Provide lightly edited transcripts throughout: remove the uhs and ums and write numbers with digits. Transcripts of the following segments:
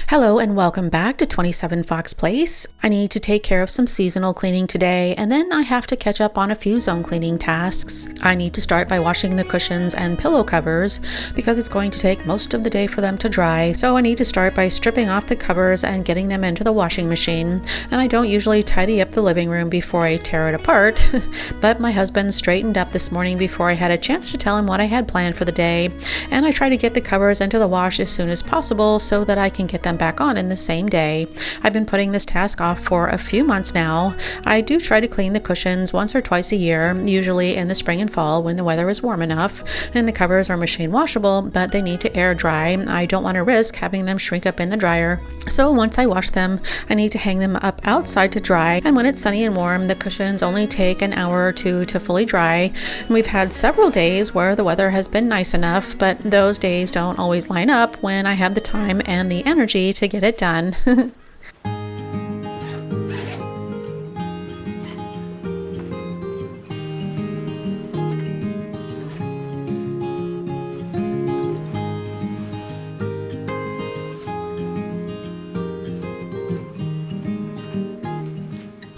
Hello and welcome back to 27 Fox Place. I need to take care of some seasonal cleaning today, and then I have to catch up on a few zone cleaning tasks. I need to start by washing the cushions and pillow covers because it's going to take most of the day for them to dry, so I need to start by stripping off the covers and getting them into the washing machine. And I don't usually tidy up the living room before I tear it apart, but my husband straightened up this morning before I had a chance to tell him what I had planned for the day, and I try to get the covers into the wash as soon as possible so that I can get them back on in the same day. I've been putting this task off for a few months now. I do try to clean the cushions once or twice a year, usually in the spring and fall when the weather is warm enough and the covers are machine washable, but they need to air dry. I don't want to risk having them shrink up in the dryer. So once I wash them, I need to hang them up outside to dry, and when it's sunny and warm, the cushions only take an hour or two to fully dry. And we've had several days where the weather has been nice enough, but those days don't always line up when I have the time and the energy to get it done.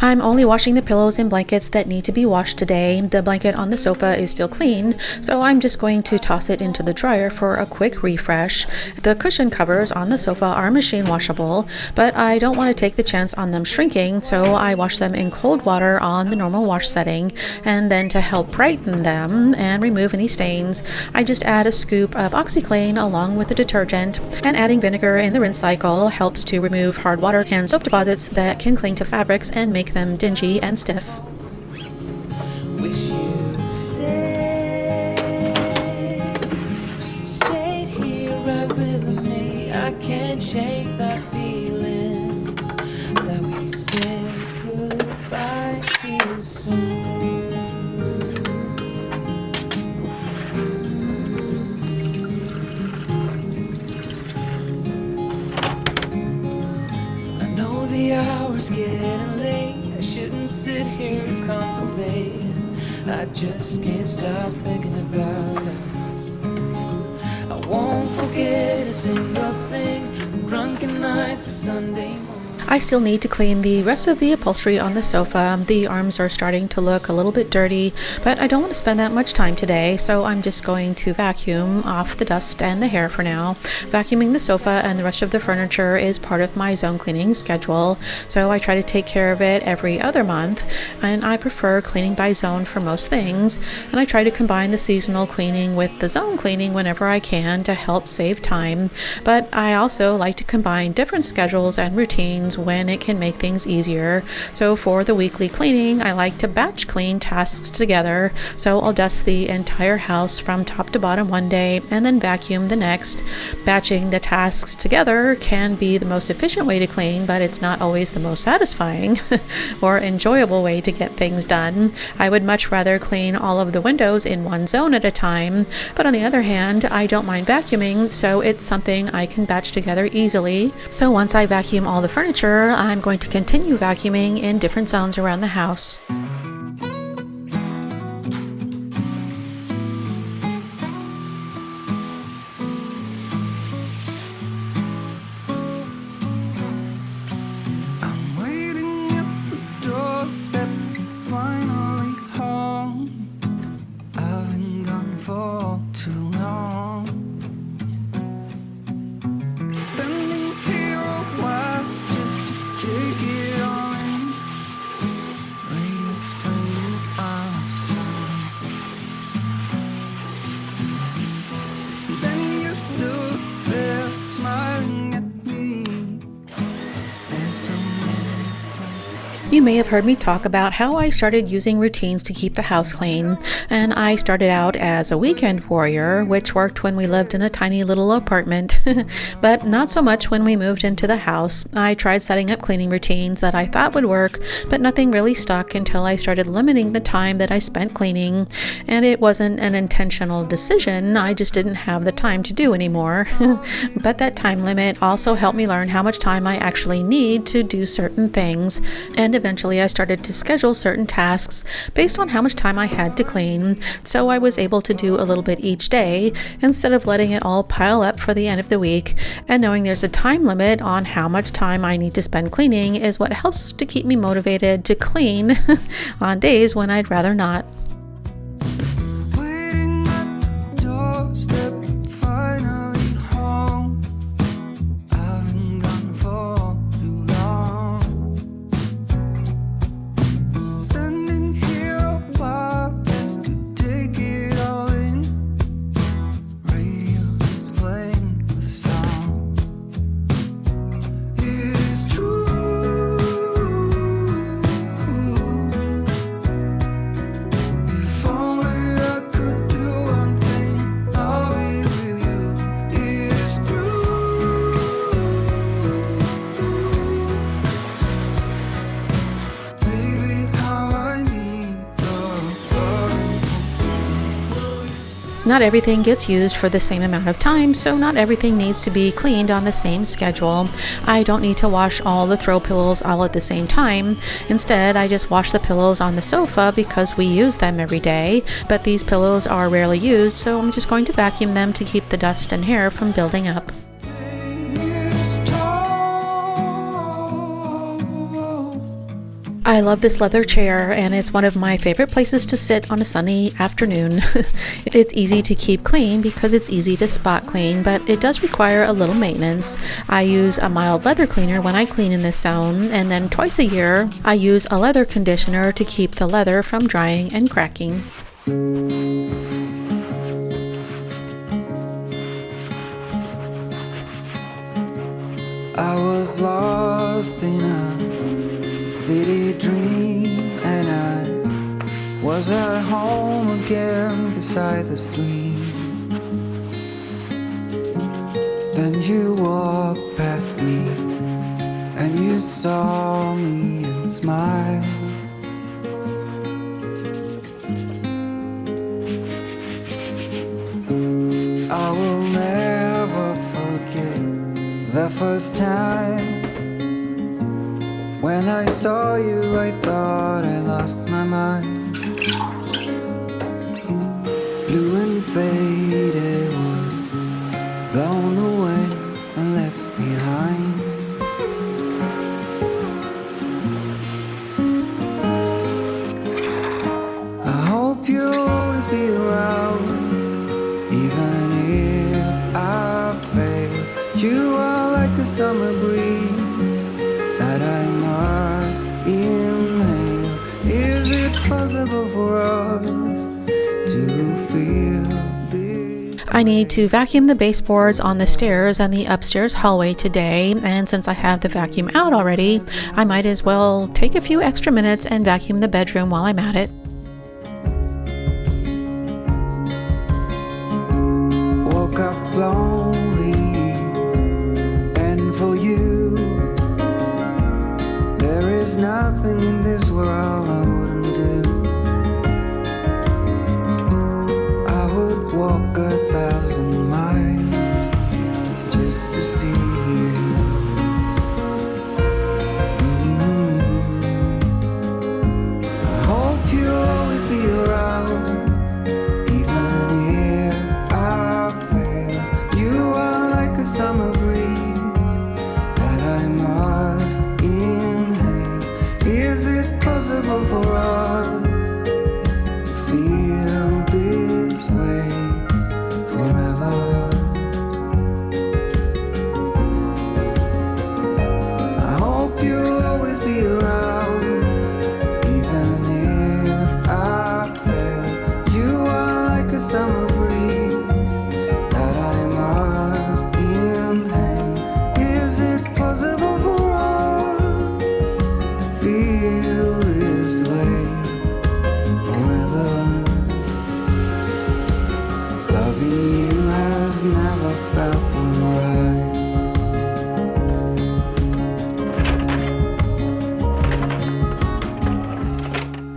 I'm only washing the pillows and blankets that need to be washed today. The blanket on the sofa is still clean, so I'm just going to toss it into the dryer for a quick refresh. The cushion covers on the sofa are machine washable, but I don't want to take the chance on them shrinking, so I wash them in cold water on the normal wash setting, and then to help brighten them and remove any stains, I just add a scoop of OxiClean along with the detergent, and adding vinegar in the rinse cycle helps to remove hard water and soap deposits that can cling to fabrics and make them dingy and stiff. Wish you stayed here right with me. I can't shake that feeling that we said goodbye too soon. I know the hour's getting late. Shouldn't sit here and contemplate. I just can't stop thinking about it. I won't forget a single thing. Drunken nights, a Sunday morning. I still need to clean the rest of the upholstery on the sofa. The arms are starting to look a little bit dirty, but I don't want to spend that much time today, so I'm just going to vacuum off the dust and the hair for now. Vacuuming the sofa and the rest of the furniture is part of my zone cleaning schedule, so I try to take care of it every other month, and I prefer cleaning by zone for most things, and I try to combine the seasonal cleaning with the zone cleaning whenever I can to help save time, but I also like to combine different schedules and routines when it can make things easier. So for the weekly cleaning, I like to batch clean tasks together. So I'll dust the entire house from top to bottom one day and then vacuum the next. Batching the tasks together can be the most efficient way to clean, but it's not always the most satisfying or enjoyable way to get things done. I would much rather clean all of the windows in one zone at a time, but on the other hand, I don't mind vacuuming, so it's something I can batch together easily. So once I vacuum all the furniture, I'm going to continue vacuuming in different zones around the house. I'm waiting at the doorstep, finally home. I've been gone for too long. Standing here a while just to take it all in. Radio's playing our song. Then you stood there smiling at me. There's so many times. You may have heard me talk about how I started using routines to keep the house clean, and I started out as a weekend warrior, which worked when we lived in a tiny little apartment, but not so much when we moved into the house. I tried setting up cleaning routines that I thought would work, but nothing really stuck until I started limiting the time that I spent cleaning, and it wasn't an intentional decision. I just didn't have the time to do anymore. But that time limit also helped me learn how much time I actually need to do certain things, and eventually I started to schedule certain tasks based on how much time I had to clean, so I was able to do a little bit each day instead of letting it all pile up for the end of the week. And knowing there's a time limit on how much time I need to spend cleaning is what helps to keep me motivated to clean on days when I'd rather not. Waiting at the doorstep, finally home. I've been gone for too long. Standing here a while just to take it all in. Radio is playing the song. It is true. If only I could do one thing, I'll be with you. It is true. Baby, how I need the love. Not everything gets used for the same amount of time, so not everything needs to be cleaned on the same schedule. I don't need to wash all the throw pillows all at the same time. Instead, I just wash the pillows on the sofa because we use them every day, but these pillows are rarely used, so I'm just going to vacuum them to keep the dust and hair from building up. I love this leather chair, and it's one of my favorite places to sit on a sunny afternoon. It's easy to keep clean because it's easy to spot clean, but it does require a little maintenance. I use a mild leather cleaner when I clean in this zone, and then twice a year I use a leather conditioner to keep the leather from drying and cracking. I was lost in a city dream, and I was at home again beside the stream. Then you walked past me, and you saw me and smiled. I will never forget the first time when I saw you. I thought I lost my mind. Blue and faded was blown away and left behind. I hope you'll always be around, even if I fail. You are like a summer breeze that I must inhale. Is it possible for us to feel this? I need to vacuum the baseboards on the stairs and the upstairs hallway today, and since I have the vacuum out already, I might as well take a few extra minutes and vacuum the bedroom while I'm at it. Woke up lonely, and for you there is nothing in this world I wouldn't do. I would walk 1,000 miles just to see you. I hope you'll always be around, even if I fail. You are like a summer breeze that I must inhale. Is it possible for us to feel this way forever? I hope you'll always be around, even if I fail. You are like a summer breeze that I must inhale. Is it possible for us to feel this way forever? Loving you has never felt right.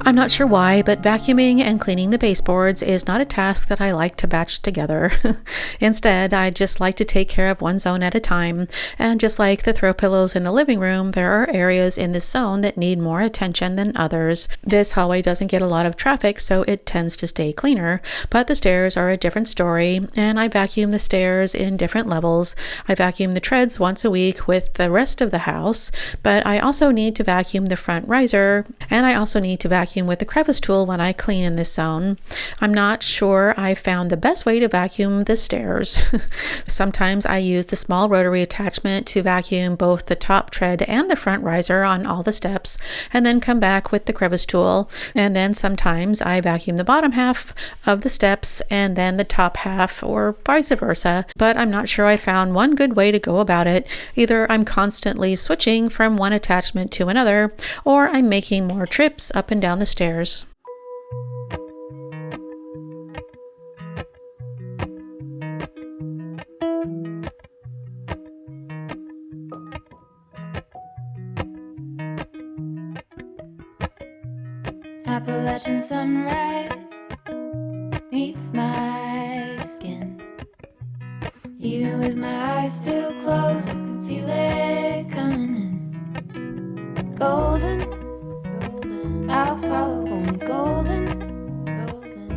I'm I'm not sure why, but vacuuming and cleaning the baseboards is not a task that I like to batch together. Instead, I just like to take care of one zone at a time, and just like the throw pillows in the living room, there are areas in this zone that need more attention than others. This hallway doesn't get a lot of traffic, so it tends to stay cleaner, but the stairs are a different story, and I vacuum the stairs in different levels. I vacuum the treads once a week with the rest of the house, but I also need to vacuum the front riser, and I also need to vacuum with the crevice tool when I clean in this zone. I'm not sure I found the best way to vacuum the stairs. Sometimes I use the small rotary attachment to vacuum both the top tread and the front riser on all the steps, and then come back with the crevice tool. And then sometimes I vacuum the bottom half of the steps and then the top half, or vice versa, but I'm not sure I found one good way to go about it. Either I'm constantly switching from one attachment to another, or I'm making more trips up and down the stairs. Appalachian sunrise meets my skin. Even with my eyes still closed, I can feel it coming in. Golden, golden, I'll follow only golden, golden,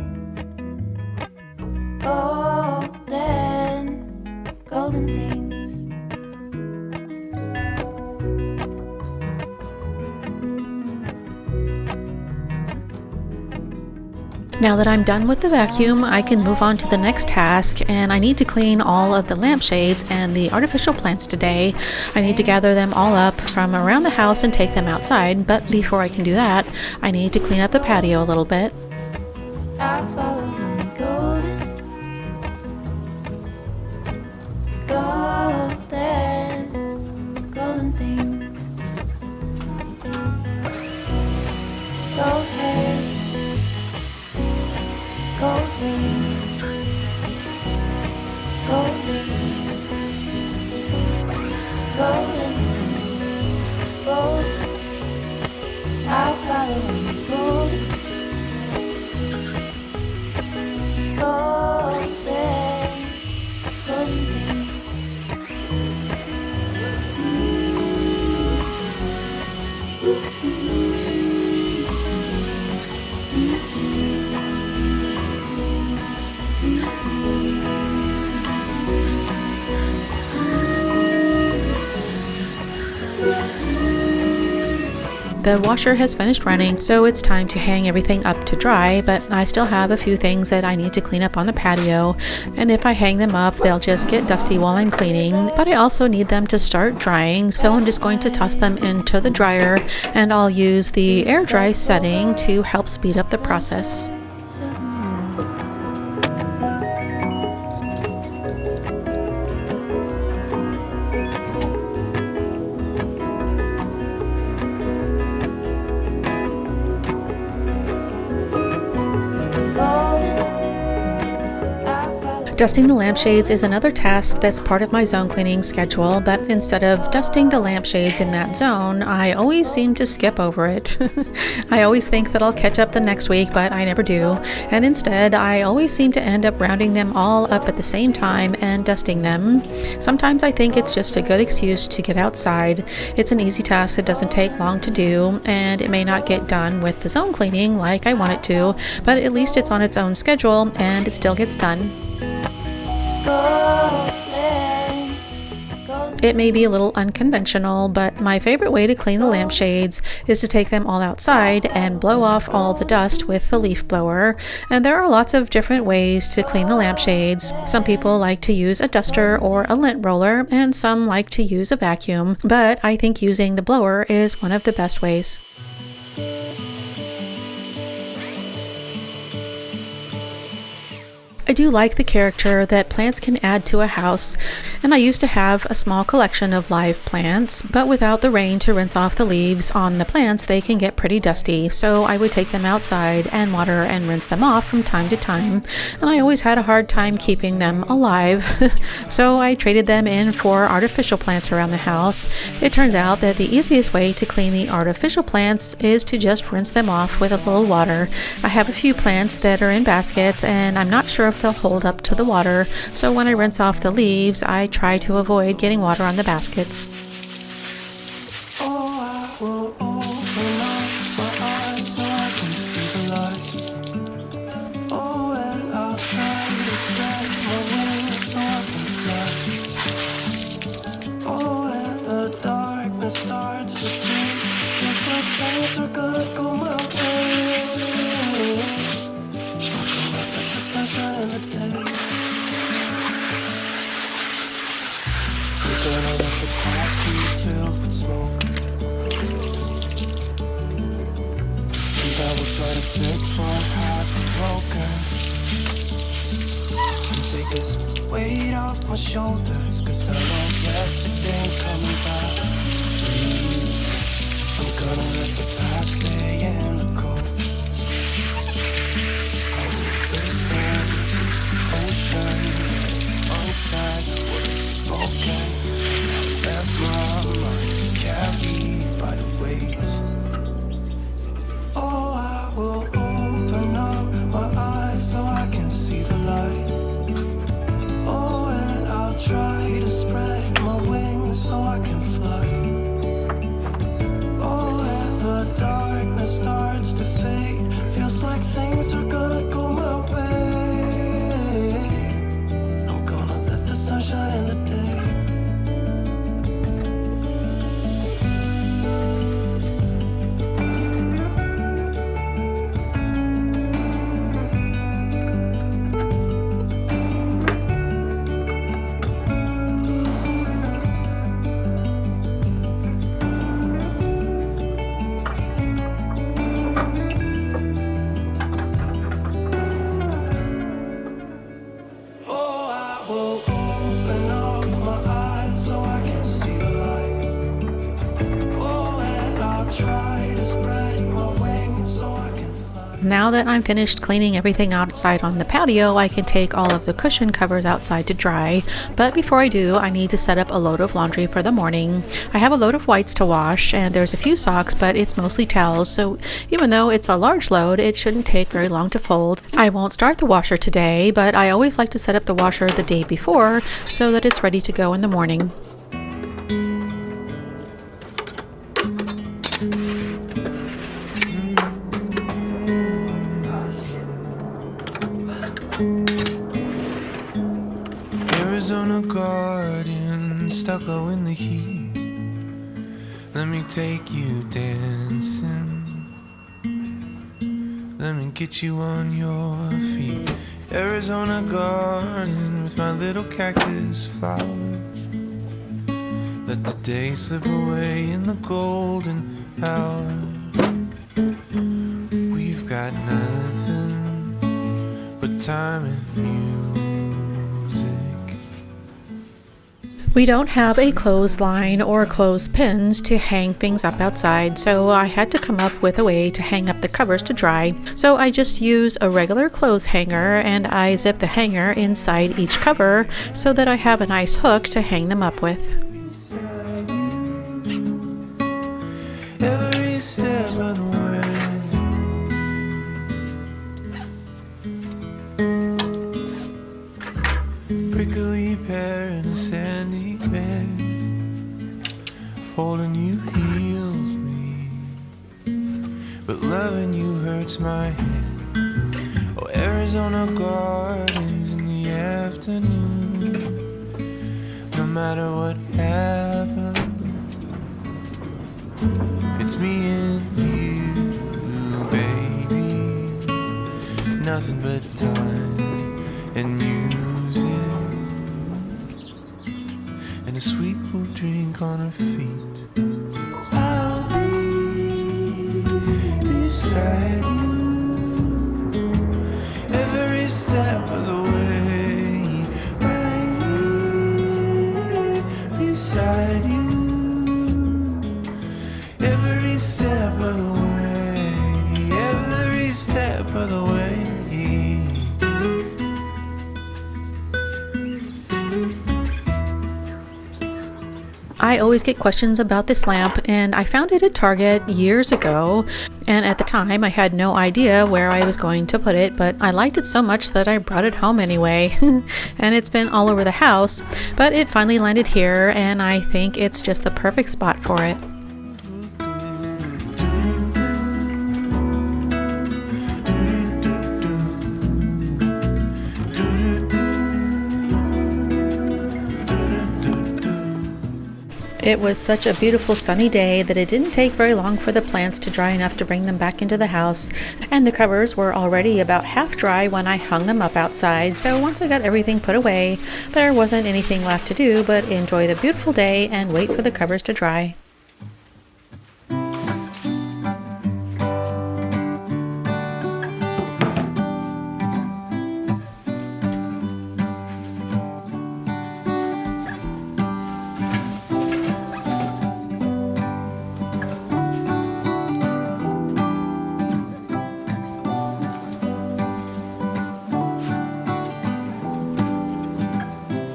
golden, golden things. Now that I'm done with the vacuum, I can move on to the next task, and I need to clean all of the lampshades and the artificial plants today. I need to gather them all up from around the house and take them outside, but before I can do that, I need to clean up the patio a little bit. I'll follow only golden, golden, golden things. Gold hair, gold rings, gold rings, golden, gold. I'll follow only golden, golden, golden things. The washer has finished running, so it's time to hang everything up to dry, but I still have a few things that I need to clean up on the patio, and if I hang them up, they'll just get dusty while I'm cleaning, but I also need them to start drying, so I'm just going to toss them into the dryer, and I'll use the air dry setting to help speed up the process. Dusting the lampshades is another task that's part of my zone cleaning schedule, but instead of dusting the lampshades in that zone, I always seem to skip over it. I always think that I'll catch up the next week, but I never do, and instead I always seem to end up rounding them all up at the same time and dusting them. Sometimes I think it's just a good excuse to get outside. It's an easy task that doesn't take long to do, and it may not get done with the zone cleaning like I want it to, but at least it's on its own schedule and it still gets done. It may be a little unconventional, but my favorite way to clean the lampshades is to take them all outside and blow off all the dust with the leaf blower. And there are lots of different ways to clean the lampshades. Some people like to use a duster or a lint roller, and some like to use a vacuum, but I think using the blower is one of the best ways. I do like the character that plants can add to a house, and I used to have a small collection of live plants, but without the rain to rinse off the leaves on the plants, they can get pretty dusty, so I would take them outside and water and rinse them off from time to time, and I always had a hard time keeping them alive, so I traded them in for artificial plants around the house. It turns out that the easiest way to clean the artificial plants is to just rinse them off with a little water. I have a few plants that are in baskets, and I'm not sure if they'll hold up to the water, so when I rinse off the leaves, I try to avoid getting water on the baskets. Weight off my shoulders, 'cause I know yesterday coming back. I'm gonna let the past stay in the cold. I will listen to ocean, it's unsaid, words spoken. I let my mind carried by the waves. Oh, I will open up my eyes so I can see the light. Try to spread my wings so I can fly. Oh, when the darkness starts to fade, feels like things are gonna go my way. I'm gonna let the sun shine in the day. Now that I'm finished cleaning everything outside on the patio, I can take all of the cushion covers outside to dry. But before I do, I need to set up a load of laundry for the morning. I have a load of whites to wash, and there's a few socks, but it's mostly towels, so even though it's a large load, it shouldn't take very long to fold. I won't start the washer today, but I always like to set up the washer the day before so that it's ready to go in the morning. Arizona garden, stucco in the heat. Let me take you dancing. Let me get you on your feet. Arizona garden with my little cactus flower. Let the day slip away in the golden hour. We've got nothing but time and music. We don't have a clothesline or clothespins to hang things up outside, so I had to come up with a way to hang up the covers to dry. So I just use a regular clothes hanger, and I zip the hanger inside each cover so that I have a nice hook to hang them up with. Every step of the way. Prickly pear in a sandy bed. Holding you heals me, but loving you hurts my head. Oh, Arizona gardens in the afternoon. No matter what happens, it's me and you, baby. Nothing but time and music, and a sweet cool drink on her feet. I'll be beside you every step of the way. beside you every step of the way, every step of the way. I always get questions about this lamp, and I found it at Target years ago, and at the time I had no idea where I was going to put it, but I liked it so much that I brought it home anyway. And it's been all over the house, but it finally landed here, and I think it's just the perfect spot for it. It was such a beautiful sunny day that it didn't take very long for the plants to dry enough to bring them back into the house, and the covers were already about half dry when I hung them up outside. So once I got everything put away, there wasn't anything left to do but enjoy the beautiful day and wait for the covers to dry.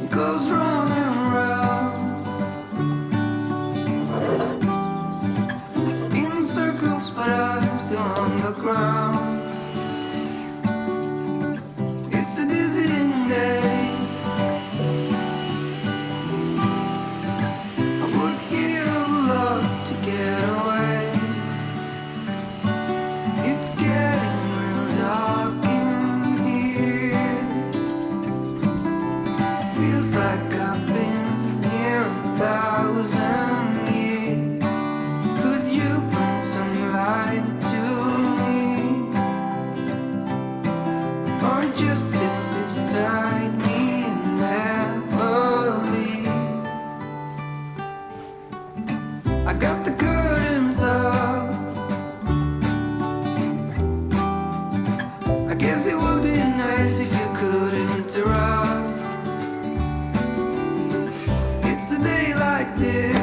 Goes round and round in circles, but I'm still on the ground. It's a dizzying day. I would give a lot to get away. It's getting real dark in here. Feels like I've been here 1,000 years. Could you bring some light to me? Or just sit beside me and never leave? I got the curtains up. I guess it would be nice if you could interrupt. It's a day like this.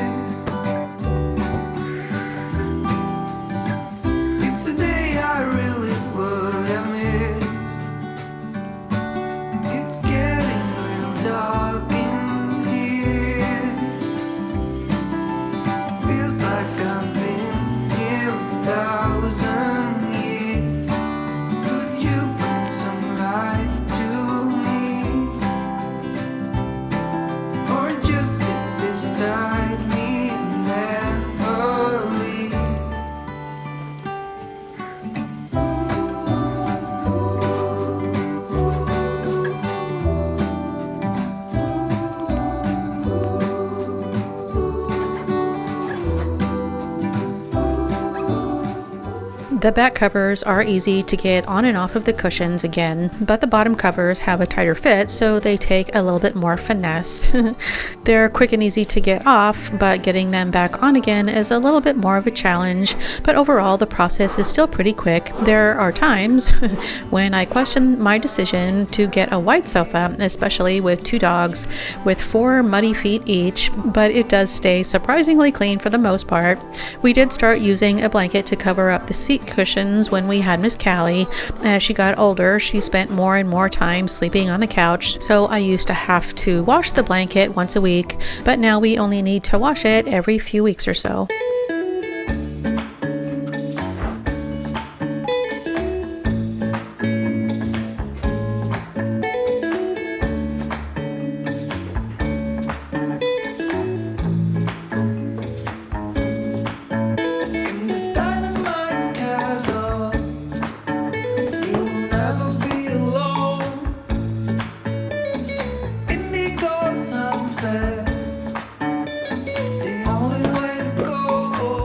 It's a day I really would have missed. It's getting real dark in here. Feels like I've been here 1,000 years. Could you bring some light to me? Or just sit beside me and never leave? The back covers are easy to get on and off of the cushions again, but the bottom covers have a tighter fit, so they take a little bit more finesse. They're quick and easy to get off, but getting them back on again is a little bit more of a challenge, but overall the process is still pretty quick. There are times when I question my decision to get a white sofa, especially with 2 dogs with 4 muddy feet each, but it does stay surprisingly clean for the most part. We did start using a blanket to cover up the seat cushions when we had Miss Callie. As she got older, she spent more and more time sleeping on the couch, so I used to have to wash the blanket once a week, but now we only need to wash it every few weeks or so. In this dynamite castle, you will never be alone. Indigo sunset, it's the only way to go.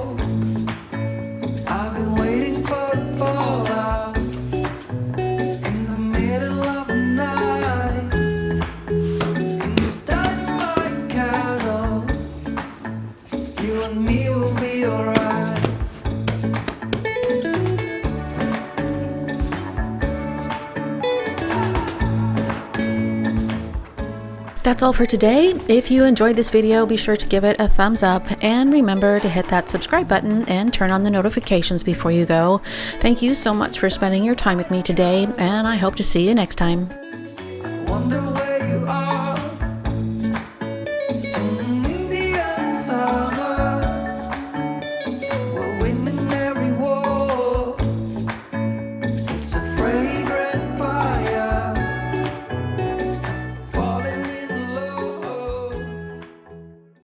That's all for today. If you enjoyed this video, be sure to give it a thumbs up and remember to hit that subscribe button and turn on the notifications before you go. Thank you so much for spending your time with me today, and I hope to see you next time.